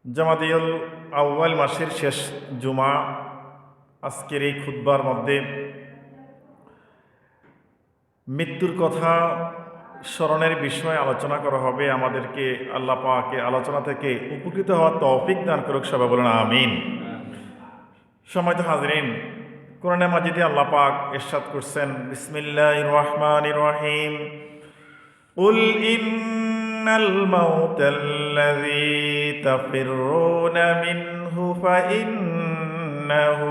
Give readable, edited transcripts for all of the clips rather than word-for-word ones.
জামাদিউল আউয়াল মাসের শেষ জুমা। আজকের এই খুতবার মধ্যে মৃত্যুর কথা স্মরণের বিষয়ে আলোচনা করা হবে। আমাদেরকে আল্লাহ পাকে আলোচনা থেকে উপকৃত হওয়ার তৌফিক দান করুক, সবাই বলেন আমিন। সম্মানিত হাজরিন, কোরআনে মাজিদে আল্লাহ পাক ইরশাদ করছেন, বিসমিল্লাহির রহমানির রহিম, কুল ইন্নাল মাউতাল্লাযী তাফিররুনা মিনহু ফাইন্নাহু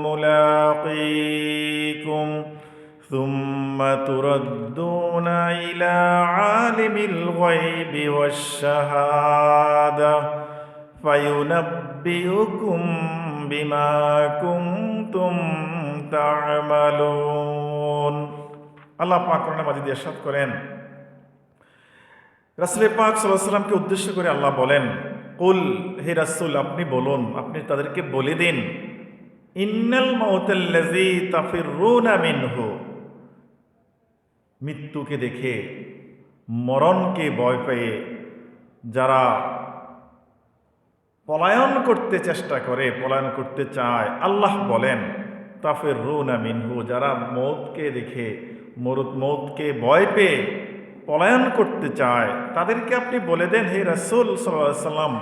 মুলাকীকুম সুম্মা তুরাদ্দুনা ইলা আলিমিল গায়বি ওয়াশ শাহাদাহ ফায়ুনাব্বিউকুম বিমা কুনতুম তা'মালুন। আল্লাহ পাক কোরআনে মাজিদে ইরশাদ করেন, রাসূল পাক সাল্লাল্লাহু আলাইহি ওয়াসাল্লামকে উদ্দেশ্য করে আল্লাহ বলেন, কুল, হে রাসূল আপনি বলুন, আপনি তাদেরকে বলে দিন, ইন্নাল মাউতাল্লাযী তাফিররুনা মিনহু, মৃত্যুকে দেখে, মরণকে ভয় পেয়ে যারা পলায়ন করতে চেষ্টা করে, পলায়ন করতে চায়, আল্লাহ বলেন তাফিররুনা মিনহু, যারা মৌতকে দেখে, মৌতকে ভয় পেয়ে পলায়ন করতে চায়, তাদেরকে আপনি বলে দেন, হে রাসূল সাল্লাল্লাহু আলাইহি ওয়াসাল্লাম,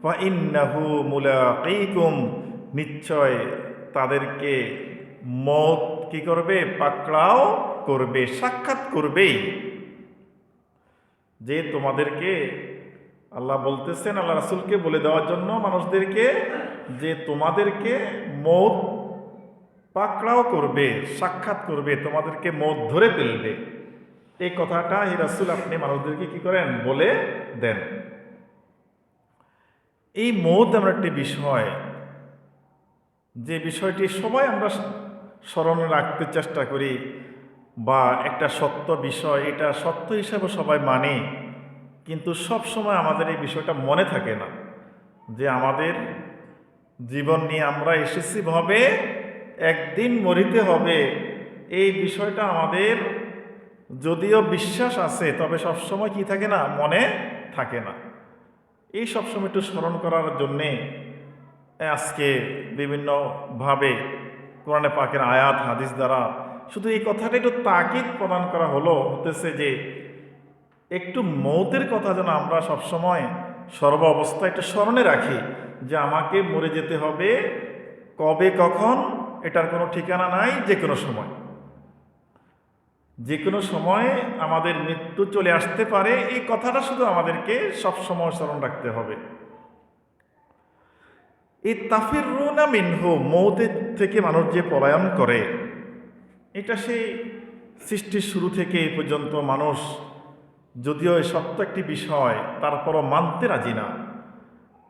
ওয়া ইন্নাহু মুলাকীকুম, নিশ্চয় তাদেরকে মৌত কি করবে, পাকড়াও করবে, সাক্ষাৎ করবেই। যে তোমাদেরকে আল্লাহ বলতেছেন আল্লাহ রাসূলকে বলে দেওয়ার জন্য মানুষদেরকে, যে তোমাদেরকে মৌত পাকড়াও করবে, সাক্ষাৎ করবে, তোমাদেরকে মৌত ধরে ফেলবে। এই কথাটা হে রাসূল আপনি মানুষদেরকে কি করেন, বলে দেন। এই মৌত এমন একটি বিষয়, যে বিষয়টি সবাই আমরা স্মরণে রাখতে চেষ্টা করি, বা একটা সত্য বিষয়, এটা সত্য হিসাবে সবাই মানে, কিন্তু সব সময় আমাদের এই বিষয়টা মনে থাকে না, যে আমাদের জীবন নিয়ে আমরা এসেছি ভাবে একদিন মরিতে হবে। এই বিষয়টা আমাদের যদিও বিশ্বাস আছে, তবে সবসময় কি থাকে না, মনে থাকে না। এই সবসময় একটু স্মরণ করার জন্যে আজকে বিভিন্নভাবে কোরআনে পাকের আয়াত হাদিস দ্বারা শুধু এই কথাটা একটু তাকিদ প্রদান করা হতেছে, যে একটু মৌতের কথা যেন আমরা সবসময় সর্ব অবস্থায় একটু স্মরণে রাখি, যে আমাকে মরে যেতে হবে, কবে কখন এটার কোনো ঠিকানা নাই, যে কোনো সময়, যে কোনো সময় আমাদের মৃত্যু চলে আসতে পারে। এই কথাটা শুধু আমাদেরকে সবসময় স্মরণ রাখতে হবে। এই তাফিররুনা মিনহু, মৌতের থেকে মানুষ যে পলায়ন করে, এটা সেই সৃষ্টির শুরু থেকে এই পর্যন্ত মানুষ, যদিও সত্য একটি বিষয়, তারপরও মানতে রাজি না।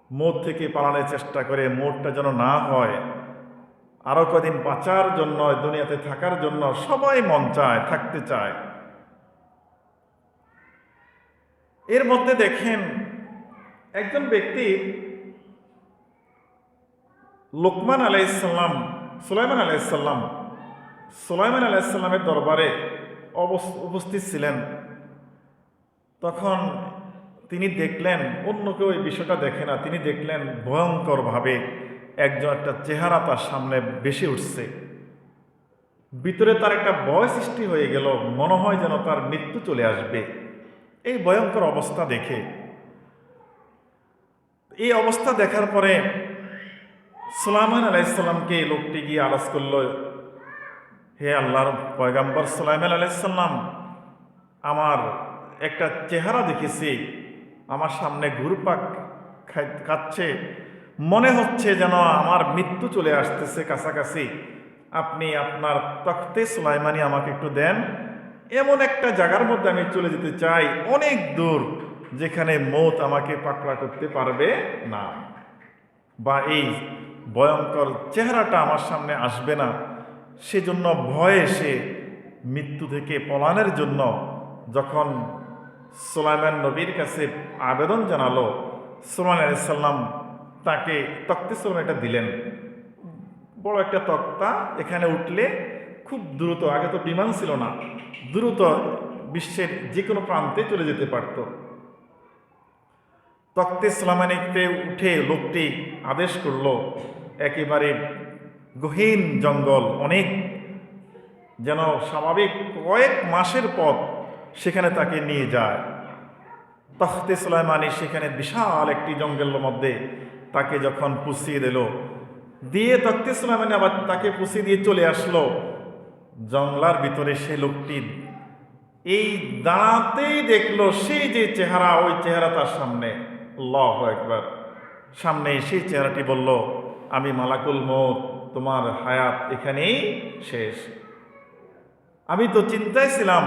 মৌত থেকে পালানোর চেষ্টা করে, মৌতটা যেন না হয়, আরো কদিন বাঁচার জন্য, দুনিয়াতে থাকার জন্য সবাই মন চায়, থাকতে চায়। এর মধ্যে দেখেন একজন ব্যক্তি লোকমান আলাইহিসসালাম, সুলাইমান আলাইহিসসালামের দরবারে উপস্থিত ছিলেন। তখন তিনি দেখলেন, অন্য কেউ এই বিষয়টা দেখে না, তিনি দেখলেন ভয়ঙ্করভাবে একটা চেহারা তার সামনে ভেসে উঠছে। ভিতরে তার একটা ভয় সৃষ্টি হয়ে গেল, মনে হয় যেন তার মৃত্যু চলে আসবে। এই ভয়ঙ্কর অবস্থা দেখে, এই অবস্থা দেখার পরে সুলাইমান আলাইহিসসালামকে এই লোকটি গিয়ে আলাপ করল, হে আল্লাহর পয়গাম্বর সুলাইমান আলাইহিসসালাম, আমার একটা চেহারা দেখেছি, আমার সামনে ঘুরপাক খাচ্ছে, মনে হচ্ছে যেন আমার মৃত্যু চলে আসতেছে কাছাকাছি। আপনি আপনার তখতে সুলাইমানি আমাকে একটু দেন, এমন একটা জায়গার মধ্যে আমি চলে যেতে চাই, অনেক দূর, যেখানে মৌত আমাকে পাকড়া করতে পারবে না, বা এই ভয়ঙ্কর চেহারাটা আমার সামনে আসবে না। সেজন্য ভয়ে সে মৃত্যু থেকে পলায়নের জন্য যখন সুলাইমান নবীর কাছে আবেদন জানালো, সুলাইমান আলাইহিস সালাম তাকে তখতে সুলাইমান এটা দিলেন। বড় একটা তক্তা, এখানে উঠলে খুব দ্রুত, আগে তো বিমান ছিল না, দ্রুত বিশ্বের যে কোনো প্রান্তে চলে যেতে পারত। তখতে সুলাইমানিতে উঠে লোকটি আদেশ করল, একেবারে গহীন জঙ্গল, অনেক যেন স্বাভাবিক কয়েক মাসের পথ, সেখানে তাকে নিয়ে যায়। তখতে সুলাইমানি সেখানে বিশাল একটি জঙ্গলের মধ্যে তাকে যখন পুষিয়ে দিল, দিয়ে তখতে সুলাইমানি আবার তাকে পুষিয়ে দিয়ে চলে আসলো জঙ্গলার ভিতরে। সে লোকটি এই দাঁড়াতেই দেখলো সেই যে চেহারা, ওই চেহারা তার সামনে, আল্লাহু আকবার, সামনে সেই চেহারাটি বলল, আমি মালাকুল মউত, তোমার হায়াত এখানেই শেষ। আমি তো চিন্তায় ছিলাম,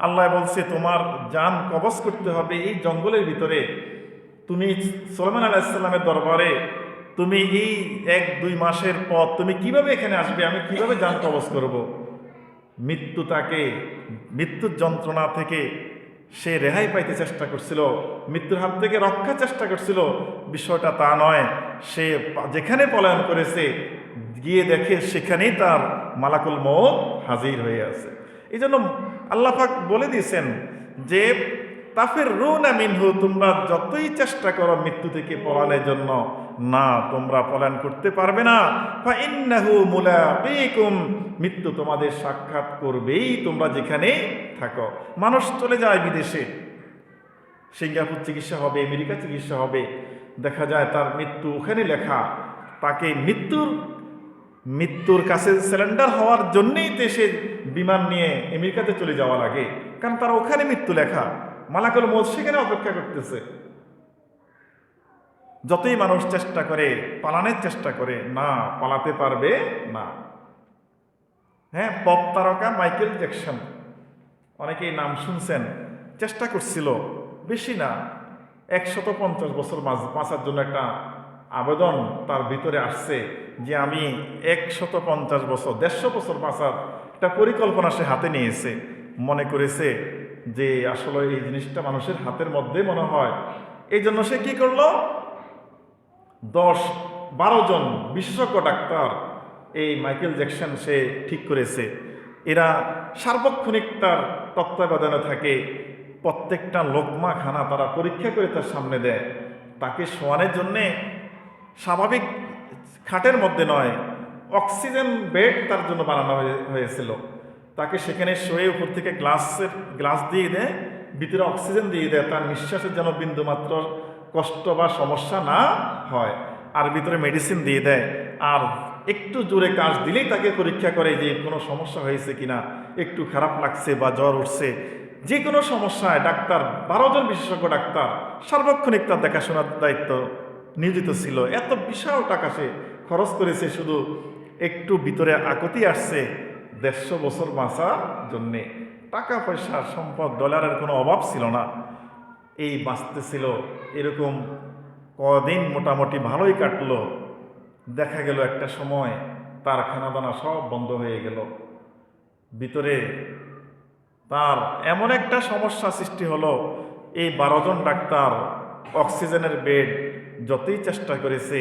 আল্লাহ বলছে তোমার জান কবজ করতে হবে এই জঙ্গলের ভিতরে। তুমি সুলাইমান আলাইহিস সালামের দরবারে তুমি এই 1-2 মাসের পথ তুমি কিভাবে এখানে আসবে, আমি কিভাবে জান কবজ করব? মৃত্যুর যন্ত্রণা থেকে সে রেহাই পাইতে চেষ্টা করছিল, মৃত্যুর হাত থেকে রক্ষার চেষ্টা করছিল। বিষয়টা তা নয়, সে যেখানে পলায়ন করেছে গিয়ে দেখে সেখানেই তার মালাকুল মউত হাজির হয়ে আছে। এই জন্য আল্লাহ পাক বলে দিয়েছেন যে তাফিরুনা মিনহু, তোমরা যতই চেষ্টা করো মৃত্যু থেকে পলানোর জন্য, না, তোমরা পলায়ন করতে পারবে না। ফাইন্নাহু মুলাকিকুম, মৃত্যু তোমাদের সাক্ষাৎ করবেই তোমরা যেখানেই থাকো। মানুষ চলে যায় বিদেশে, সিঙ্গাপুর চিকিৎসা হবে, আমেরিকা চিকিৎসা হবে, দেখা যায় তার মৃত্যু ওখানে লেখা। তাকে মৃত্যুর কাছে সিলিন্ডার হওয়ার জন্যই সে বিমান নিয়ে আমেরিকাতে চলে যাওয়া লাগে, কারণ তার ওখানে মৃত্যু লেখা, মালাকুল মউত সেখানে অপেক্ষা করতেছে। যতই মানুষ চেষ্টা করে, পালানোর চেষ্টা করে, না, পালাতে পারবে না। হ্যাঁ, পপ তারকা মাইকেল জ্যাকসন, অনেকেই নাম শুনছেন, চেষ্টা করছিল, বেশি না, 150 বছর বাঁচার জন্য একটা আবেদন তার ভিতরে আসছে যে আমি 150 বছর, 150 বছর বাঁচার একটা পরিকল্পনা সে হাতে নিয়েছে। মনে করেছে যে আসলে এই জিনিসটা মানুষের হাতের মধ্যে মনে হয়। এই জন্য সে কি করলো, 10-12 জন বিশেষজ্ঞ ডাক্তার এই মাইকেল জ্যাকসন সে ঠিক করেছে। এরা সার্বক্ষণিক তার তত্ত্বাবধানে থাকে, প্রত্যেকটা লোকমা খানা তারা পরীক্ষা করে তার সামনে দেয়। তাকে শোয়ানোর জন্যে স্বাভাবিক খাটের মধ্যে নয়, অক্সিজেন বেড তার জন্য বানানো হয়েছিল। তাকে সেখানে শুয়ে উপর থেকে গ্লাস দিয়ে দেয়, ভিতরে অক্সিজেন দিয়ে দেয়, তার নিঃশ্বাসের যেন বিন্দুমাত্র কষ্ট বা সমস্যা না হয়, আর ভিতরে মেডিসিন দিয়ে দেয়। আর একটু জোরে কাজ দিলেই তাকে পরীক্ষা করে যে কোনো সমস্যা হয়েছে কিনা, একটু খারাপ লাগছে বা জ্বর উঠছে, যে কোনো সমস্যায় ডাক্তার 12 জন বিশেষজ্ঞ ডাক্তার সার্বক্ষণিক তার দেখাশোনার দায়িত্ব নিয়োজিত ছিল। এত বিশাল টাকা সে খরচ করেছে, শুধু একটু ভিতরে আকতি আসছে 150 বছর বাঁচার জন্যে। টাকা পয়সা সম্পদ ডলারের কোনো অভাব ছিল না, এই বাঁচতেছিল। এরকম কদিন মোটামুটি ভালোই কাটলো। দেখা গেল একটা সময় তার খানাদানা সব বন্ধ হয়ে গেল, ভিতরে তার এমন একটা সমস্যা সৃষ্টি হলো, এই 12 জন ডাক্তার অক্সিজেনের বেড যতই চেষ্টা করেছে,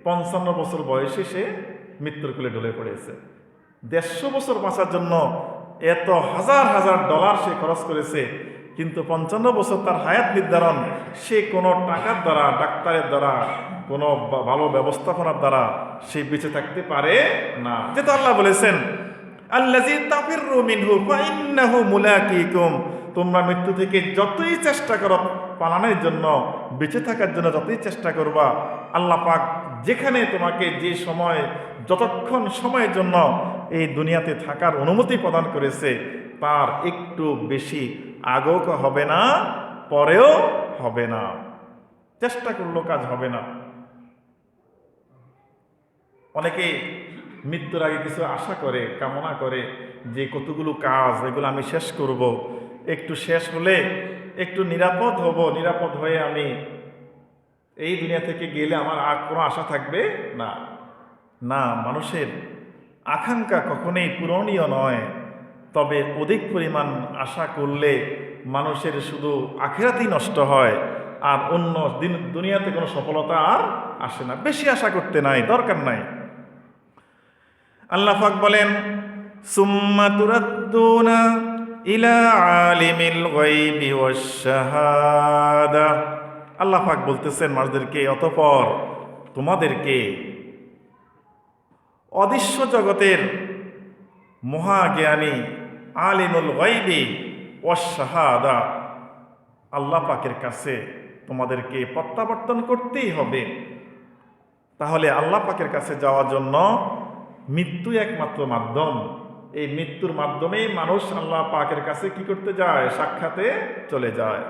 55 বছর বয়সে সে মৃত্যুর কোলে ঢলে পড়েছে। 150 বছর বাঁচার জন্য এত হাজার হাজার ডলার সে খরচ করেছে, কিন্তু 55 বছর তার হায়াত নির্ধারণ সে কোনো টাকার দ্বারা, ডাক্তারের দ্বারা, কোনো ভালো ব্যবস্থাপনার দ্বারা সে বেঁচে থাকতে পারে না। যেটা আল্লাহ বলেছেন, আল্লাযী তাফিরু মিনহু ফাইন্নাহু মুলাকিকুম, তোমরা মৃত্যু থেকে যতই চেষ্টা করো পালানোর জন্য, বেঁচে থাকার জন্য যতই চেষ্টা করবা, আল্লাহ পাক যেখানে তোমাকে যে সময়, যতক্ষণ সময়ের জন্য এই দুনিয়াতে থাকার অনুমতি প্রদান করেছে, তার একটু বেশি আগেও হবে না, পরেও হবে না। চেষ্টা করলেও কাজ হবে না। অনেকেই মৃত্যুর আগে কিছু আশা করে, কামনা করে যে কতগুলো কাজ এগুলো আমি শেষ করব, একটু শেষ হলে একটু নিরাপদ হব, নিরাপদ হয়ে আমি এই দুনিয়া থেকে গেলে আমার আর কোনো আশা থাকবে না। না, মানুষের আকাঙ্ক্ষা কখনোই পূরণীয় নয়। তবে অধিক পরিমাণ আশা করলে মানুষের শুধু আখিরাতেই নষ্ট হয়, আর অন্য দুনিয়াতে কোনো সফলতা আর আসে না। বেশি আশা করতে নাই, দরকার নাই। আল্লাহ পাক বলেন, সুম্মা তুরাদ্দুনা ইলা আলিমিল গায়বি ওয়াশ শাহাদা, আল্লাহ পাক বলতেছেন মানুষদেরকে, অতঃপর তোমাদেরকে অদৃশ্য জগতের মহাজ্ঞানী আলিমুল গায়বি ওয়াস শাহাদা আল্লাহ পাকের কাছে তোমাদেরকে প্রত্যাবর্তন করতেই হবে। তাহলে আল্লাহ পাকের কাছে যাওয়ার জন্য মৃত্যু একমাত্র মাধ্যম। এই মৃত্যুর মাধ্যমেই মানুষ আল্লাহ পাকের কাছে কি করতে যায়? সাক্ষাতে চলে যায়।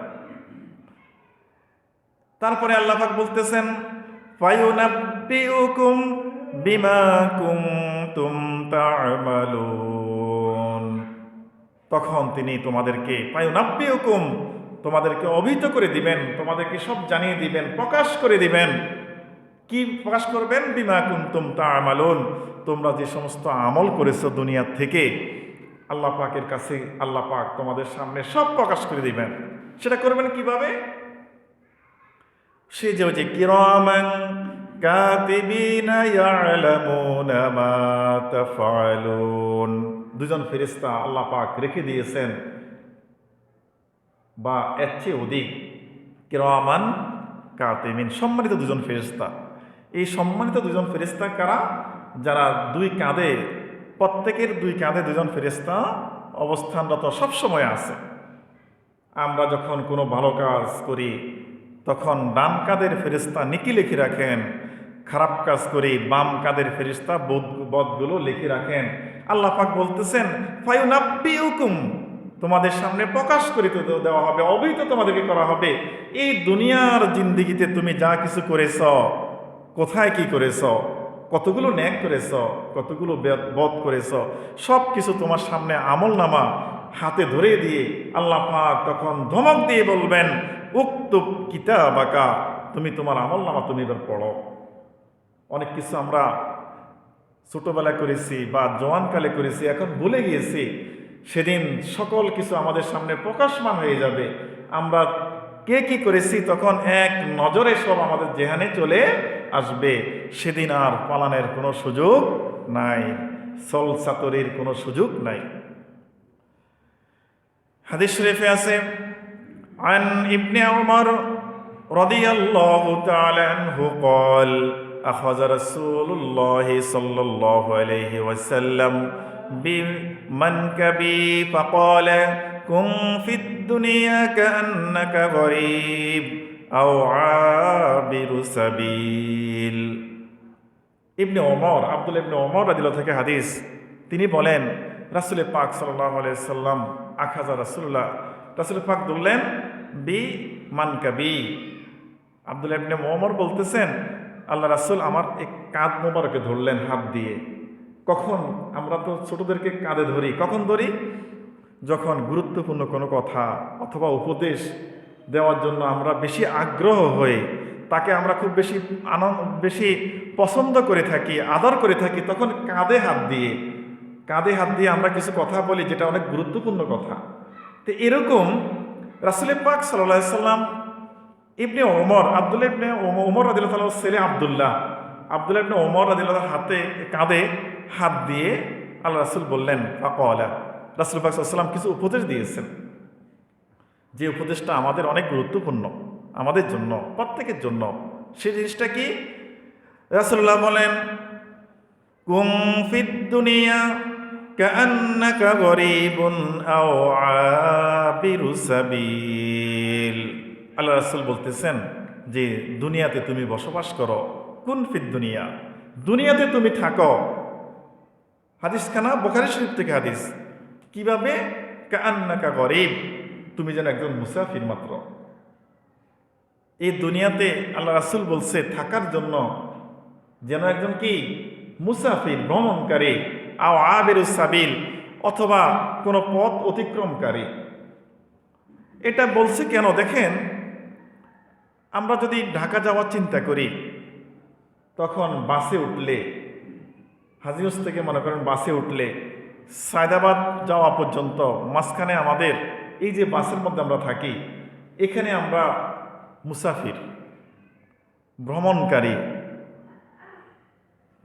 তারপরে আল্লাহ পাক বলতেছেন, ফায়ুনাব্বিউকুম বিমা কুনতুম তা'মালুন, তখন তিনি তোমাদেরকে ফায়ুনাব্বিউকুম, তোমাদেরকে অভিহিত করে দিবেন, তোমাদেরকে সব জানিয়ে দিবেন, প্রকাশ করে দিবেন। কি প্রকাশ করবেন? বিমা কুনতুম তা'মালুন, তোমরা যে সমস্ত আমল করেছো দুনিয়া থেকে, আল্লাহ পাকের কাছে আল্লাহ পাক তোমাদের সামনে সব প্রকাশ করে দিবেন। সেটা করবেন কিভাবে? সে যে কিরামান কাতিবিনা ইয়ালামুনা মা তাফআলুন, দুজন ফেরেশতা আল্লাহ পাক রেখে দিয়েছেন, বা এর চেয়ে অধিক, কিরামান কাতিবিন, সম্মানিত দুজন ফেরেশতা। এই সম্মানিত দুজন ফেরেশতা কারা? যারা দুই কাঁধে, প্রত্যেকের দুই কাঁধে দুজন ফেরেশতা অবস্থানরত সবসময় আছে। আমরা যখন কোনো ভালো কাজ করি তখন ডান কাঁধের ফেরেশতা নেকি লিখে রাখেন, খারাপ কাজ করি বাম কাঁধের ফেরেশতা বদগুলো লিখে রাখেন। আল্লাহ পাক বলতেছেন, ফায়ুনাব্বিউকুম, তোমাদের সামনে প্রকাশ করে দেওয়া হবে, অবহিত তোমাদেরকে করা হবে। এই দুনিয়ার জিন্দেগিতে তুমি যা কিছু করেছ, কোথায় কি করেছ, কতগুলো ন্যাক করেছ, কতগুলো বদ করেছ, সব কিছু তোমার সামনে আমল নামা হাতে ধরে দিয়ে আল্লাহ পাক তখন ধমক দিয়ে বলবেন, উক্তুব কিতাবাকা, তুমি তোমার আমল নামা তুমি এবার পড়ো। অনেক কিছু আমরা ছোটবেলায় করেছি বা জওয়ানকালে করেছি, এখন ভুলে গিয়েছি। সেদিন সকল কিছু আমাদের সামনে প্রকাশমান হয়ে যাবে। আমরা কে কি করেছি তখন এক নজরে সব আমাদের জেহানে চলে আসবে। সেদিন আর পালানের কোনো সুযোগ নাই, সল চাতুরির কোনো সুযোগ নাই। হাদিস শরীফে আছে, আন ইবনে উমর রাদিয়াল্লাহু তাআলা আনহু قال أخذ رسول الله صلى الله عليه وسلم بمنكبي فقال كن في الدنيا كأنك غريب أو عابر سبيل। ইবনে ওমর, আব্দুল্লাহ ইবনে ওমর রাদিয়াল্লাহু থেকে হাদিস, তিনি বলেন রাসূল পাক সাল্লাল্লাহু আলাইহি সাল্লাম আখাযা রাসূলুল্লাহ, রাসূল পাক ধরলেন বি মানকাবি। আব্দুল্লাহ ইবনে ওমর বলতেছেন, আল্লাহ রাসূল আমার এক কাঁধ মোবারকে ধরলেন হাত দিয়ে। কখন? আমরা তো ছোটদেরকে কাঁধে ধরি, কখন ধরি? যখন গুরুত্বপূর্ণ কোনো কথা অথবা উপদেশ দেওয়ার জন্য আমরা বেশি আগ্রহ হই, তাকে আমরা খুব বেশি পছন্দ করে থাকি, আদর করে থাকি, তখন কাঁধে হাত দিয়ে আমরা কিছু কথা বলি যেটা অনেক গুরুত্বপূর্ণ কথা। তো এরকম রাসূল পাক সাল্লাল্লাহু আলাইহি সাল্লাম ইবনে ওমর, আব্দুল্লাহ ইবনে ওমর রাদিয়াল্লাহু তাআলার ছেলে আব্দুল্লাহ ইবনে ওমর রাদিয়াল্লাহু হাতে কাঁধে হাত দিয়ে আল্লাহ রাসূল বললেন, ফাকালা, রাসূল পাক সাল্লাল্লাহু আলাইহি সাল্লাম কিছু উপদেশ দিয়েছেন, যে উপদেশটা আমাদের অনেক গুরুত্বপূর্ণ, আমাদের জন্য, প্রত্যেকের জন্য। সেই জিনিসটা কি? রাসূলুল্লাহ বলেন, কুম ফিদ দুনিয়া কাআন্নাকা গরীবুন আও আবিরু সাবিল। আল্লাহ রাসূল বলতেছেন যে দুনিয়াতে তুমি বসবাস করো, কুন ফিদ দুনিয়া, দুনিয়াতে তুমি থাকো। হাদিসখানা বুখারী শরীফ থেকে হাদিস। কিভাবে? কাআন্নাকা গরীব, তুমি যেন একজন মুসাফির মাত্র। এই দুনিয়াতে আল্লাহ রাসূল বলছে থাকার জন্য যেন একজন কি? মুসাফির, ভ্রমণকারী, আও আবিরু সাবিল, অথবা কোনো পথ অতিক্রমকারী। এটা বলছে কেন? দেখেন, আমরা যদি ঢাকা যাওয়ার চিন্তা করি, তখন বাসে উঠলে, হাজিগঞ্জ থেকে মনে করেন বাসে উঠলে সায়দাবাদ যাওয়া পর্যন্ত মাঝখানে আমাদের এই যে বাসের মধ্যে আমরা থাকি, এখানে আমরা মুসাফির, ভ্রমণকারী।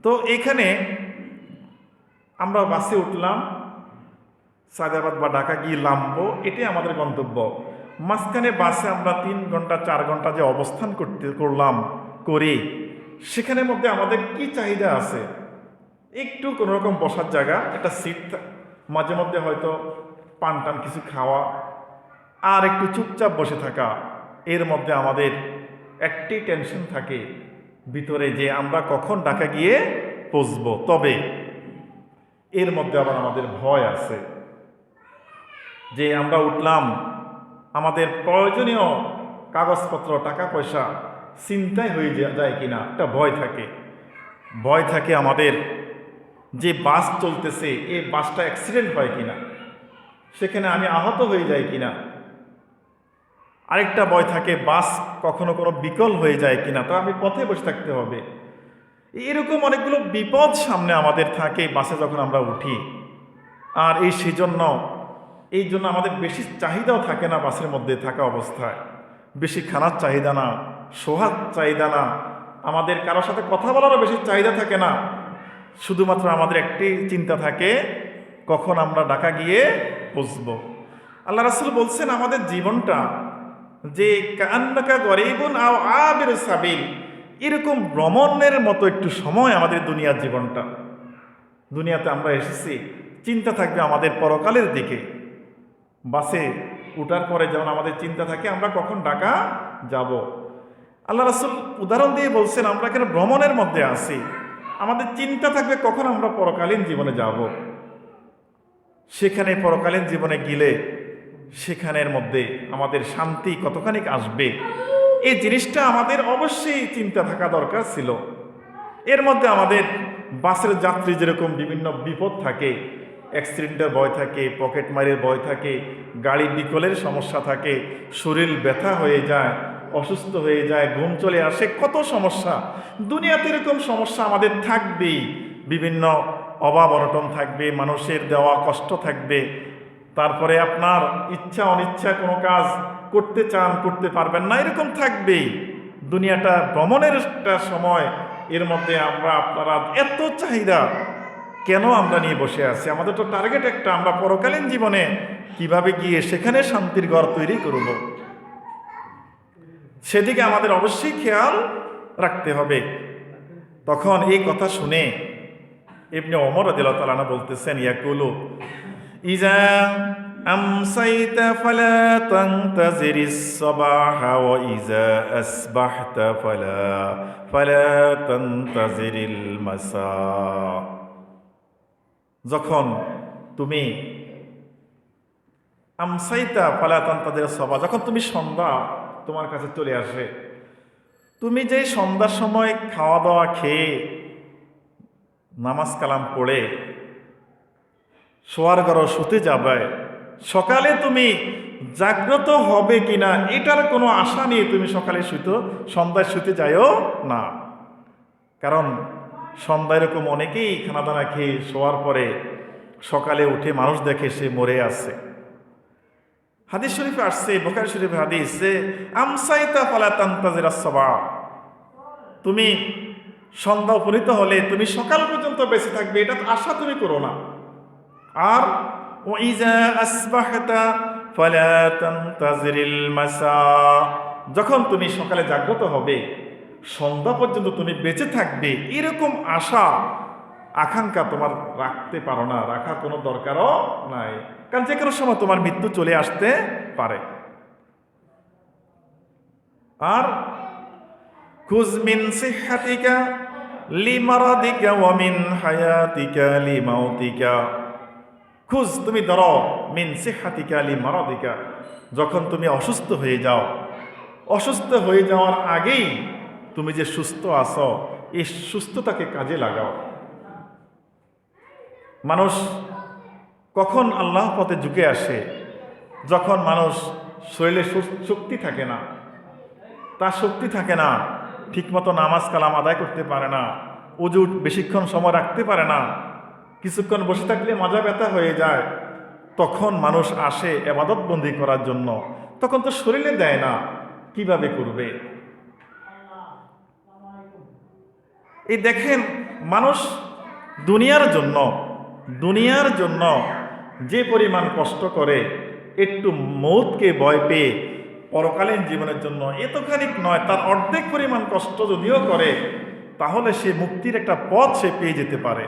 তো এখানে আমরা বাসে উঠলাম, সায়দাবাদ বা ঢাকা গিয়ে নামবো, এটাই আমাদের গন্তব্য। মাঝখানে বাসে আমরা 3 ঘন্টা 4 ঘন্টা যে অবস্থান করি, সেখানের মধ্যে আমাদের কি চাহিদা আছে? একটু কোনোরকম বসার জায়গা, একটা সিট, মাঝে মধ্যে হয়তো পান টান কিছু খাওয়া, আর একটু চুপচাপ বসে থাকা। এর মধ্যে আমাদের একটি টেনশন থাকে ভিতরে যে আমরা কখন ঢাকা গিয়ে পৌঁছবো। তবে এর মধ্যে আবার আমাদের ভয় আছে যে আমরা উঠলাম, আমাদের প্রয়োজনীয় কাগজপত্র, টাকা পয়সা চিন্তায় হয়ে যায় কিনা, একটা ভয় থাকে আমাদের যে বাস চলতেছে, এই বাসটা অ্যাক্সিডেন্ট হয় কিনা, সেখানে আমি আহত হয়ে যাই কিনা। আরেকটা ভয় থাকে বাস কখনো কোনো বিকল হয়ে যায় কিনা, তো আমি পথে বসে থাকতে হবে। এরকম অনেকগুলো বিপদ সামনে আমাদের থাকে বাসে যখন আমরা উঠি। আর এই জন্য আমাদের বেশি চাহিদাও থাকে না বাসের মধ্যে থাকা অবস্থায়, বেশি খানার চাহিদা না, শোয়ার চাহিদা না, আমাদের কারোর সাথে কথা বলারও বেশি চাহিদা থাকে না। শুধুমাত্র আমাদের একটি চিন্তা থাকে, কখন আমরা ঢাকা গিয়ে পৌঁছব। আল্লাহ রাসূল বলছেন আমাদের জীবনটা যে কান্নাকা গরিবুন আও আবির সাবিল, এরকম ভ্রমণের মতো একটু সময় আমাদের দুনিয়ার জীবনটা। দুনিয়াতে আমরা এসেছি, চিন্তা থাকবে আমাদের পরকালের দিকে। বাসে উঠার পরে যেমন আমাদের চিন্তা থাকে আমরা কখন ঢাকা যাব। আল্লাহ রাসূল উদাহরণ দিয়ে বলছেন আমরা কেন ভ্রমণের মধ্যে আছি, আমাদের চিন্তা থাকবে কখন আমরা পরকালীন জীবনে যাব। সেখানে পরকালীন জীবনে গেলে সেখানের মধ্যে আমাদের শান্তি কতখানি আসবে, এই জিনিসটা আমাদের অবশ্যই চিন্তা থাকা দরকার ছিল। এর মধ্যে আমাদের বাসের যাত্রী যেরকম বিভিন্ন বিপদ থাকে, অ্যাক্সিডেন্টের ভয় থাকে, পকেটমারের ভয় থাকে, গাড়ি বিকলের সমস্যা থাকে, শরীর ব্যথা হয়ে যায়, অসুস্থ হয়ে যায়, ঘুম চলে আসে, কত সমস্যা। দুনিয়াতে এরকম সমস্যা আমাদের থাকবেই, বিভিন্ন অভাব অনটন থাকবে, মানুষের দেওয়া কষ্ট থাকবে। তারপরে আপনার ইচ্ছা অনিচ্ছা কোনো কাজ করতে চান করতে পারবেন না, এরকম থাকবেই। দুনিয়াটা ভ্রমণের একটা সময়, এর মধ্যে আপনারা এত চাহিদা কেন আমরা নিয়ে বসে আছি? আমাদের তো টার্গেট একটা, আমরা পরকালীন জীবনে কিভাবে গিয়ে সেখানে শান্তির ঘর তৈরি করব, সেদিকে আমাদের অবশ্যই খেয়াল রাখতে হবে। তখন এই কথা শুনে ইবনে ওমর রাদিয়াল্লাহু তাআলা আনহু বলতেছেন, ইয়াকুলু ইজা আমসাইতা ফালা তানতাজিরিস সাবাহা ওয়া ইজা আসবাহতা ফালা তানতাজিরিল মাসা। যখন তুমি আমসাইতা ফালা তানতাজিরিস সাবাহ, যখন তুমি সন্ধ্যা তোমার কাছে চলে আসে, তুমি যে সন্ধ্যার সময় খাওয়া দাওয়া খেয়ে নামাজ কালাম পড়ে শোয়ার ঘরে শুতে যাবে, সকালে তুমি জাগ্রত হবে কিনা এটার কোনো আশা নিয়ে তুমি সন্ধ্যায় শুতে যাইও না। কারণ সন্ধ্যায় এরকম অনেকেই খানাদানা খেয়ে শোয়ার পরে সকালে উঠে মানুষ দেখে সে মরে আছে। হাদিস শরীফে আসছে, বুখারী শরীফে হাদিস, যে আমসাইতা ফালা তানতাজিরাস সাবাহ, তুমি সন্ধ্যা উপনীত হলে তুমি সকাল পর্যন্ত বেঁচে থাকবে, এটা আশা তুমি করো না। আর ওয়াইজা আসবাহতা ফালা তানতাজিরিল মাসা, যখন তুমি সকালে জাগ্রত হবে সন্ধ্যা পর্যন্ত তুমি বেঁচে থাকবে, এরকম আশা আকাঙ্ক্ষা তোমার রাখতে পারো না, রাখার কোনো দরকারও নাই। কারণ যে কোনো সময় তোমার মৃত্যু চলে আসতে পারে। আর খুয মিন সিহহাতিকা লিমারাদিকা ওয়া মিন হায়াতিকা লিমাউতিকা, খুঁজ তুমি ধরো মিন সিহহাতিকা লিমারাদিকা, যখন তুমি অসুস্থ হয়ে যাও, অসুস্থ হয়ে যাওয়ার আগেই তুমি যে সুস্থ আছো, এই সুস্থতাকে কাজে লাগাও। মানুষ কখন আল্লাহ পথে ঝুঁকে আসে? যখন মানুষ শরীরে শক্তি থাকে না, তার শক্তি থাকে না, ঠিকমতো নামাজ কালাম আদায় করতে পারে না, ওযু বেশিক্ষণ সময় রাখতে পারে না, কিছুক্ষণ বসে থাকলে মাজা ব্যথা হয়ে যায়, তখন মানুষ আসে ইবাদত বন্দি করার জন্য। তখন তো শরীরে দেয় না, কিভাবে করবে? এই দেখেন, মানুষ দুনিয়ার জন্য যে পরিমাণ কষ্ট করে, একটু মৌতকে ভয় পেয়ে পরকালীন জীবনের জন্য এতখানিক নয়, তার অর্ধেক পরিমাণ কষ্ট যদিও করে, তাহলে সে মুক্তির একটা পথ সে পেয়ে যেতে পারে।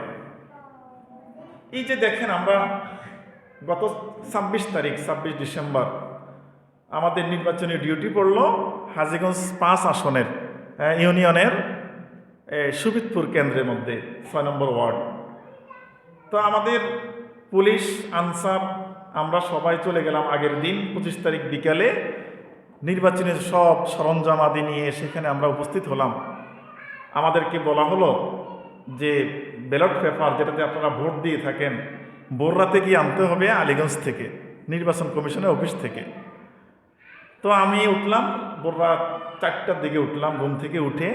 এই যে দেখেন, আমরা গত 26 ডিসেম্বর আমাদের নির্বাচনী ডিউটি পড়ল হাজীগঞ্জ 5 আসনের ইউনিয়নের সুবিদপুর কেন্দ্রের মধ্যে 6 নম্বর ওয়ার্ড। তো আমাদের পুলিশ আনসার আমরা সবাই চলে গেলাম আগের দিন 25 তারিখ বিকালে নির্বাচনের সব সরঞ্জাম আদি নিয়ে সেখানে আমরা উপস্থিত হলাম। আমাদেরকে বলা হলো যে ব্যালট পেপার যেটাতে আপনারা ভোট দিয়ে থাকেন ভোররাতে গিয়ে আনতে হবে আলীগঞ্জ থেকে, নির্বাচন কমিশনের অফিস থেকে। তো আমি উঠলাম ভোররাত 4টার দিকে উঠলাম, ঘুম থেকে উঠে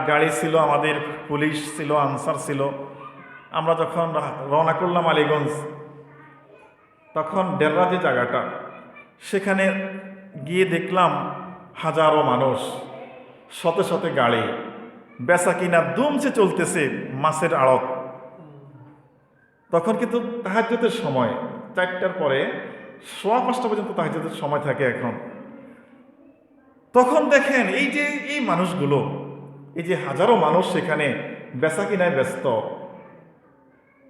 গাড়ি ছিল, আমাদের পুলিশ ছিল, আনসার ছিল। আমরা যখন রওনা করলাম আলীগঞ্জ, তখন ডেররা যে জায়গাটা, সেখানে গিয়ে দেখলাম হাজারো মানুষ, শতে শতে গাড়ি, বেচা কিনা দুমছে চলতেছে, মাছের আড়ত। তখন কিন্তু তাহাজ্জুদের সময়, 4টার পরে 5:15 পর্যন্ত তাহাজ্জুদের সময় থাকে এখন। তখন দেখেন এই মানুষগুলো, এই যে হাজারো মানুষ সেখানে বেচা কিনায় ব্যস্ত,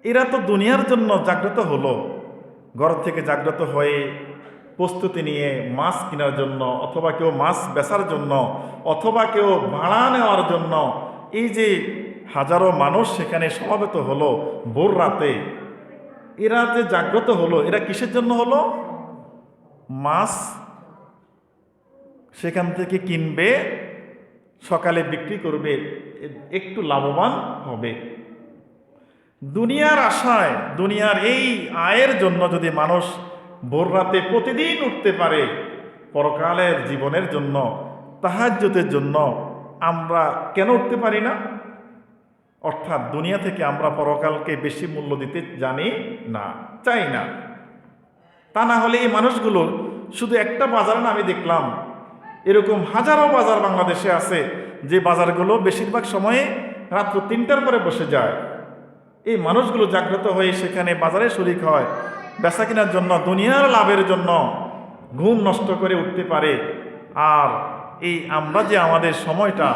এরা তো দুনিয়ার জন্য জাগ্রত হলো, ঘর থেকে জাগ্রত হয়ে প্রস্তুতি নিয়ে মাছ কেনার জন্য, অথবা কেউ মাছ বেচার জন্য, অথবা কেউ ভাড়া নেওয়ার জন্য। এই যে হাজারো মানুষ সেখানে সমবেত হলো ভোর রাতে, এরা যে জাগ্রত হলো, এরা কিসের জন্য হলো? মাছ সেখান থেকে কিনবে, সকালে বিক্রি করবে, একটু লাভবান হবে। দুনিয়ার আশায়, দুনিয়ার এই আয়ের জন্য যদি মানুষ ভোর রাতে প্রতিদিন উঠতে পারে, পরকালের জীবনের জন্য, তাহাজ্জুদের জন্য আমরা কেন উঠতে পারি না? অর্থাৎ দুনিয়া থেকে আমরা পরকালকে বেশি মূল্য দিতে জানি না, চাই না। তা না হলে এই মানুষগুলো শুধু একটা বাজার না, আমি দেখলাম এরকম হাজারো বাজার বাংলাদেশে আছে, যে বাজারগুলো বেশিরভাগ সময়ে রাত্র 3টার পরে বসে যায়। এই মানুষগুলো জাগ্রত হয়ে সেখানে বাজারে শরিক হয়, বেচা কেনার জন্য, দুনিয়ার লাভের জন্য ঘুম নষ্ট করে উঠতে পারে। আর এই আমরা যে আমাদের সময়টা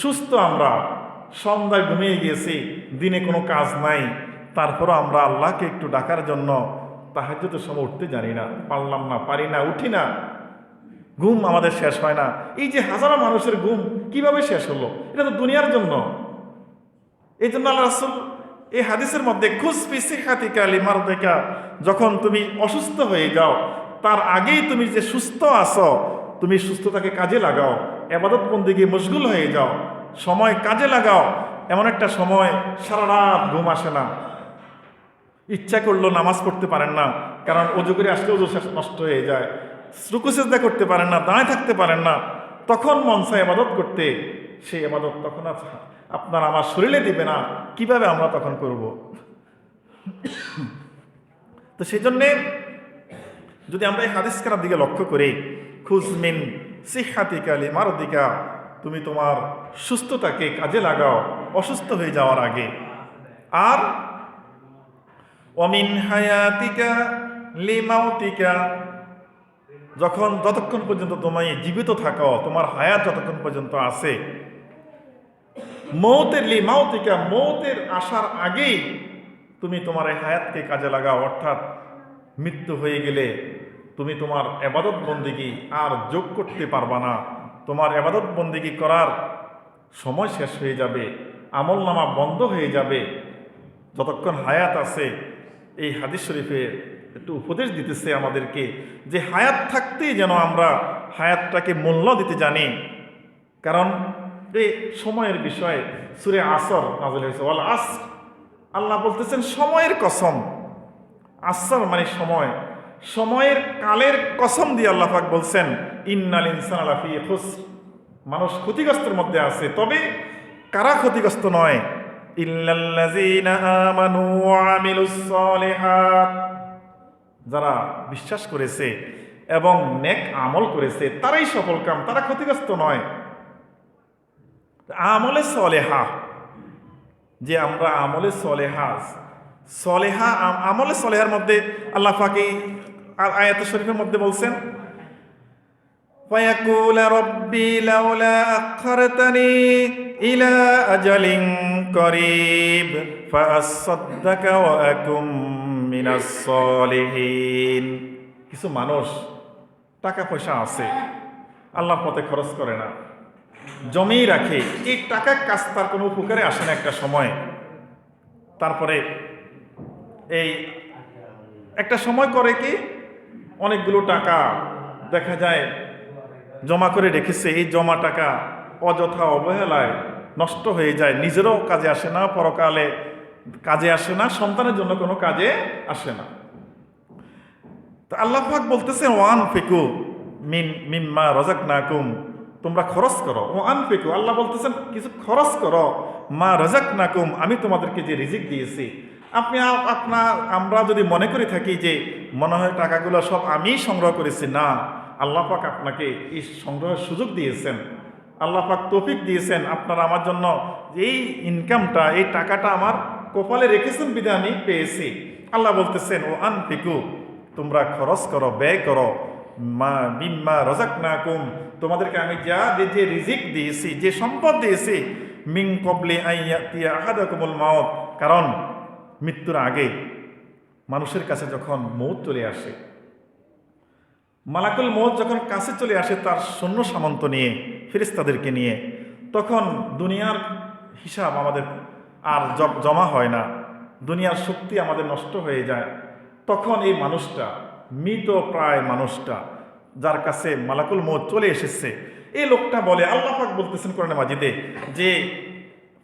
সুস্থ, আমরা সন্ধ্যায় ঘুমিয়ে গিয়েছি, দিনে কোনো কাজ নাই, তারপরও আমরা আল্লাহকে একটু ডাকার জন্য তাহাজ্জুদের সময় উঠতে জানি না, পারলাম না, পারি না, উঠি না, ঘুম আমাদের শেষ হয় না। এই যে হাজারো মানুষের ঘুম কিভাবে শেষ হলো? এটা তো দুনিয়ার জন্য। এই জন্য আল্লাহ রাসূল এই হাদিসের মধ্যে খুশ ফি সিহহাতিকা লিমারদিকা, যখন তুমি অসুস্থ হয়ে যাও তার আগেই তুমি যে সুস্থ আছো, তুমি সুস্থতাকে কাজে লাগাও, ইবাদত বন্দেগী মশগুল হয়ে যাও, সময় কাজে লাগাও। এমন একটা সময় সারা রাত ঘুম আসে না, ইচ্ছা করলো নামাজ পড়তে পারেন না, কারণ অজু করে আসলে অজু নষ্ট হয়ে যায়, রুকু সিজদা করতে পারেন না, দাঁড়ায় থাকতে পারেন না, তখন মন চায় ইবাদত করতে, সেই ইবাদত তখন আপনার আমার শরীরে দিবে না, কিভাবে আমরা তখন করব? তো সেই জন্যে যদি আমরা এই হাদিস কারার দিকে লক্ষ্য করি, খুজ মিন সিহহাতিকা লিমারদিকা, তুমি তোমার সুস্থতাকে কাজে লাগাও অসুস্থ হয়ে যাওয়ার আগে। আর ওমিন হায়াতিকা লিমাউতিকা, যতক্ষণ পর্যন্ত তুমি জীবিত থাকো, তোমার হায়াত যতক্ষণ পর্যন্ত আছে, মৌতের লিমাউতিকা, মৌতের আসার আগেই তুমি তোমার এই হায়াতকে কাজে লাগাও। অর্থাৎ মৃত্যু হয়ে গেলে তুমি তোমার ইবাদত বন্দেগী আর যোগ করতে পারবা না, তোমার ইবাদত বন্দেগী করার সময় শেষ হয়ে যাবে, আমলনামা বন্ধ হয়ে যাবে। যতক্ষণ হায়াত আছে, এই হাদিস শরীফে একটু উপদেশ দিতেছে আমাদেরকে যে হায়াত থাকতেই যেন আমরা হায়াতটাকে মূল্য দিতে জানি। কারণ এই সময়ের বিষয়ে সূরা আসর নাযিল হয়েছে, ওয়াল আসর, আল্লাহ বলতেছেন সময়ের কসম। আসর মানে সময়, সময়ের কালের কসম দিয়ে আল্লাহ পাক বলছেন ইন্নাল ইনসানা লাফি খুসর, মানুষ ক্ষতিগ্রস্তের মধ্যে আছে। তবে কারা ক্ষতিগ্রস্ত নয়? ইল্লাল্লাযীনা আমানু ওয়া আমিলুস সালিহাত, যারা বিশ্বাস করেছে এবং নেক আমল করেছে তারাই সফলকাম, তারা ক্ষতিগ্রস্ত নয়। আমলে সলেহা, যে আমরা আমলে সলেহা সলেহা আমলে সলেহার মধ্যে আল্লাহ পাক এই আয়াত শরীফের মধ্যে বলছেন, فيقول ربي لولا أخرتني إلى أجل قريب فأصدق وأكن من الصالحين। কিছু মানুষ টাকা পয়সা আছে, আল্লাহর পথে খরচ করে না, জমিয়ে রাখে, এই টাকা কাজ তার কোনো উপকারে আসে না একটা সময়। তারপরে এই একটা সময় করে কি, অনেকগুলো টাকা দেখা যায় জমা করে রেখেছে, এই জমা টাকা অযথা অবহেলায় নষ্ট হয়ে যায়, নিজেরও কাজে আসে না, পরকালে কাজে আসে না, সন্তানের জন্য কোনো কাজে আসে না। তো আল্লাহ পাক বলতেছেন ওয়ান ফিকু মিম্মা রাযাকনাকুম, তোমরা খরচ করো। ওয়ান ফিকু, আল্লাহ বলতেছেন কিছু খরচ করো, মা রাযাকনাকুম, আমি তোমাদেরকে যে রিজিক দিয়েছি। আমরা যদি মনে করে থাকি যে মনে হয় টাকাগুলো সব আমি সংগ্রহ করেছি, না, আল্লাহ পাক আপনাকে এই সংগ্রহের সুযোগ দিয়েছেন, আল্লাহ পাক তৌফিক দিয়েছেন। আপনারা আমার জন্য এই ইনকামটা, এই টাকাটা আমার কপালে রেখেছেন বিধায় আমি পেয়েছি। আল্লাহ বলতেছেন ও আনফিকু, তোমরা খরচ করো, ব্যয় করো, মা বিম্মা রাযাকনাকুম, তোমাদেরকে আমি যে রিজিক দিয়েছি, যে সম্পদ দিয়েছি, মিন ক্বাবলি আন ইয়াতিয়া আহাদাকুমুল মাউত, কারণ মৃত্যুর আগে মানুষের কাছে যখন মৌত চলে আসে, মালাকুল মৌত যখন কাছে চলে আসে তার সৈন্য সামন্ত নিয়ে, ফেরেশতাদেরকে নিয়ে, তখন দুনিয়ার হিসাব আমাদের আর জমা হয় না, দুনিয়ার শক্তি আমাদের নষ্ট হয়ে যায়। তখন এই মানুষটা, মৃত প্রায় মানুষটা, যার কাছে মালাকুল মৌত চলে এসেছে, এই লোকটা বলে, আল্লাহ পাক বলতেছেন কোরআনে মাজিদে যে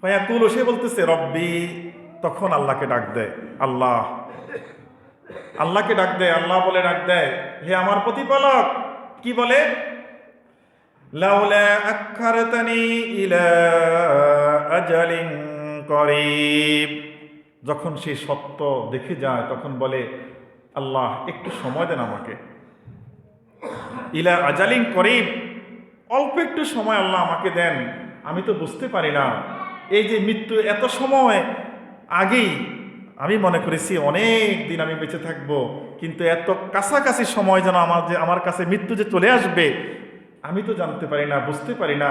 ফায়াকুল, সে বলতেছে রব্বি, তখন আল্লাহকে ডাক দেয়, আল্লাহকে ডাক দেয়, আল্লাহ বলে ডাক দেয়, হে আমার প্রতিপালক। কি বলে? লাউলা আখারতানি ইলা আজালিন করিব। যখন সে সত্য দেখে যায় তখন বলে, আল্লাহ একটু সময় দেন আমাকে। ইলা আজালিন করিব, অল্প একটু সময় আল্লাহ আমাকে দেন, আমি তো বুঝতে পারি না এই যে মৃত্যু এত সময় আগেই আমি মনে করেছি অনেক দিন আমি বেঁচে থাকবো, কিন্তু এত কাছাকাছি সময় যেন আমার কাছে মৃত্যু যে চলে আসবে আমি তো জানতে পারি না, বুঝতে পারি না।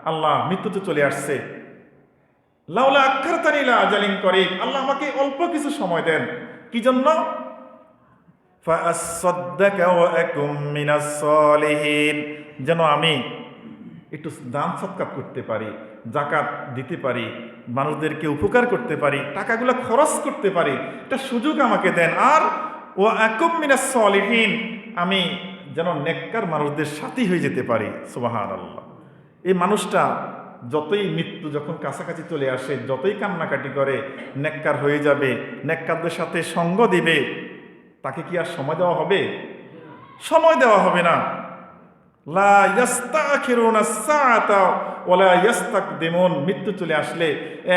আল্লাহ মৃত্যু তো চলে আসছে। লাউলা আখারতানি ইলা আজালিন করিব, আল্লাহ আমাকে অল্প কিছু সময় দেন। কি জন্য? ফাআসসাদদাকা ওয়া আকুম মিনাস সালিহিন, যেন আমি একটু দান সৎকার করতে পারি, জাকাত দিতে পারি, মানুষদেরকে উপকার করতে পারি, টাকাগুলো খরচ করতে পারি, এটা সুযোগ আমাকে দেন। আর ও আকুম মিনাস সালিহিন, আমি যেন নেককার মানুষদের সাথী হয়ে যেতে পারি। সুবহানাল্লাহ। এই মানুষটা যতই মৃত্যু যখন কাছাকাছি চলে আসে, যতই কান্নাকাটি করে, নেককার হয়ে যাবে, নেককারদের সাথে সঙ্গ দিবে, তাকে কি আর সময় দেওয়া হবে? সময় দেওয়া হবে না। লা ইস্তাখিরুনা সাআতা ওয়ালা ইস্তাকদিমুন, মৃত্যু চলে আসলে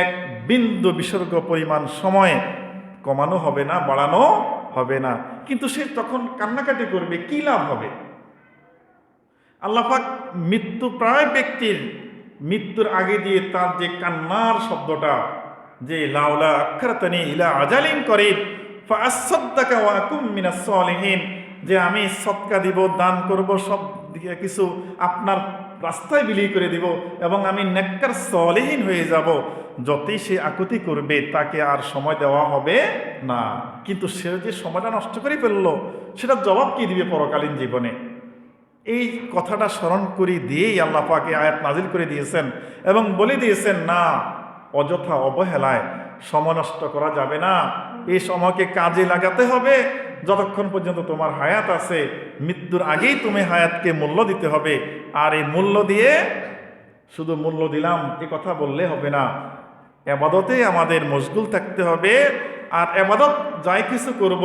এক বিন্দু বিসর্গ পরিমাণ সময় কমানো হবে না, বাড়ানো হবে না। কিন্তু সে তখন কান্নাকাটি করবে, কি লাভ হবে? আল্লাহ পাক মৃত্যু প্রায় ব্যক্তির মৃত্যুর আগে দিয়ে তার যে কান্নার শব্দটা, যে লাউলা আখারতানি ইলা আজালিন করিব ফাআসসাদদাকা ওয়া আকুম মিনাস সালিহিন, যে আমি সদকা দিব, দান করব, সব দিকে কিছু আপনার রাস্তায় বিলিয়ে করে দিব এবং আমি নেককার সালেহীন হয়ে যাব, যতই সে আকুতি করবে তাকে আর সময় দেওয়া হবে না। কিন্তু সে যে সময়টা নষ্ট করে ফেললো, সেটার জবাব কি দিবে পরকালীন জীবনে? এই কথাটা স্মরণ করে দিয়েই আল্লাহ পাক আয়াত নাজিল করে দিয়েছেন এবং বলে দিয়েছেন, না, অযথা অবহেলায় সময় নষ্ট করা যাবে না, এই সময়কে কাজে লাগাতে হবে। যতক্ষণ পর্যন্ত তোমার হায়াত আছে, মৃত্যুর আগেই তুমি হায়াতকে মূল্য দিতে হবে। আর এই মূল্য দিয়ে শুধু মূল্য দিলাম এ কথা বললে হবে না, এবাদতে আমাদের মশগুল থাকতে হবে। আর এবাদত যাই কিছু করব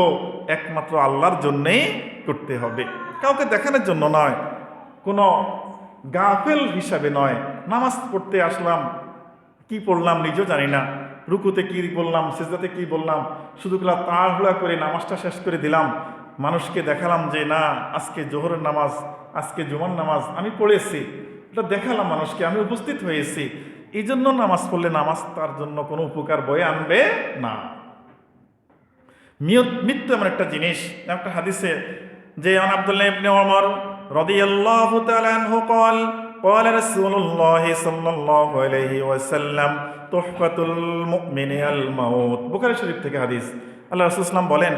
একমাত্র আল্লাহর জন্যেই করতে হবে, কাউকে দেখানোর জন্য নয়, কোনো গাফেল হিসাবে নয়। নামাজ পড়তে আসলাম, কি পড়লাম নিজেও জানি না, রুকুতে কি বললাম, সিজদাতে কি বললাম, শুধু তাড়াহুড়া করে নামাজটা শেষ করে দিলাম, মানুষকে দেখালাম যে না আজকে জোহরের নামাজ, আজকে জুমার নামাজ আমি পড়েছি, এটা দেখালাম মানুষকে, আমি উপস্থিত হয়েছি। এই জন্য নামাজ পড়লে নামাজ তার জন্য কোনো উপকার বয়ে আনবে না। মৃত্যু এমন একটা জিনিস, একটা হাদিসে যে আন আব্দুল্লাহ ইবনে ওমর রাদিয়াল্লাহু তাআলা আনহু قال قال رسول الله صلى الله عليه وسلم তুহফাতুল মুমিনি আল মাউত। বুখারী শরীফ থেকে হাদিস। আল্লাহ রাসূল সাল্লাল্লাহু আলাইহি ওয়াসাল্লাম বলেন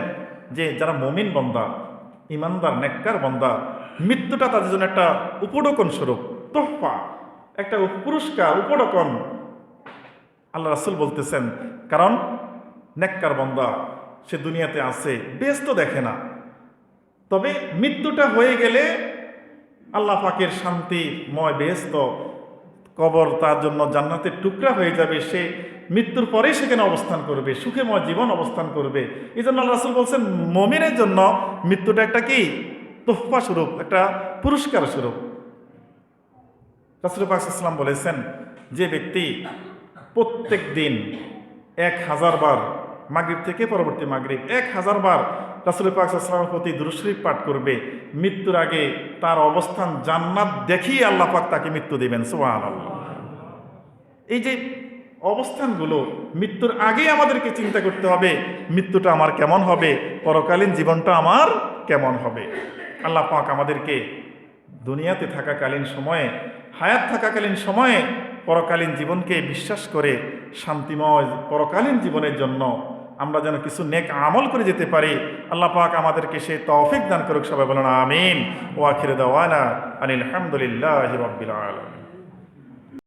যে যারা মুমিন বান্দা, ইমানদার, নেককার বান্দা, মৃত্যুটা তাদের জন্য একটা উপঢৌকন স্বরূপ, তোহফা, একটা পুরস্কার, উপঢৌকন। আল্লাহ রাসূল বলতেছেন, কারণ নেককার বান্দা সে দুনিয়াতে আছে, ব্যস্ত দেখে না, তবে মৃত্যুটা হয়ে গেলে আল্লাহ পাকের শান্তিময় বেহেশত, কবর তার জন্য জান্নাতের টুকরা হয়ে যাবে, সে মৃত্যুর পরেই সেখানে অবস্থান করবে, সুখময় জীবন অবস্থান করবে। এই জন্য আল্লাহ রাসূল বলছেন মুমিনের জন্য মৃত্যুটা একটা কি তোহফা স্বরূপ, একটা পুরস্কার স্বরূপ। রাসূল পাক সাল্লাল্লাহু আলাইহি ওয়াসাল্লাম বলেছেন, যে ব্যক্তি প্রত্যেক দিন 1000 বার, মাগরিব থেকে পরবর্তী মাগরিব 1000 বার রাসূল পাক সাল্লাল্লাহু আলাইহি ওয়াসাল্লামের প্রতি দুরূদ শরীফ পাঠ করবে, মৃত্যুর আগে তার অবস্থান জান্নাত দেখিয়ে আল্লাহ পাক তাকে মৃত্যু দেবেন। সুবহানাল্লাহ। এই যে অবস্থানগুলো, মৃত্যুর আগে আমাদেরকে চিন্তা করতে হবে, মৃত্যুটা আমার কেমন হবে, পরকালীন জীবনটা আমার কেমন হবে। আল্লাহ পাক আমাদেরকে দুনিয়াতে থাকাকালীন সময়ে, হায়াত থাকাকালীন সময়ে পরকালীন জীবনকে বিশ্বাস করে শান্তিময় পরকালীন জীবনের জন্য আমরা যেন কিছু নেক আমল করে যেতে পারি। আল্লাহ পাক আমাদেরকে সেই তৌফিক দান করুক। সবাই বলেন আমিন। ওয়া আখিরু দাওয়ানা আনিল হামদুলিল্লাহি রাব্বিল আলামিন।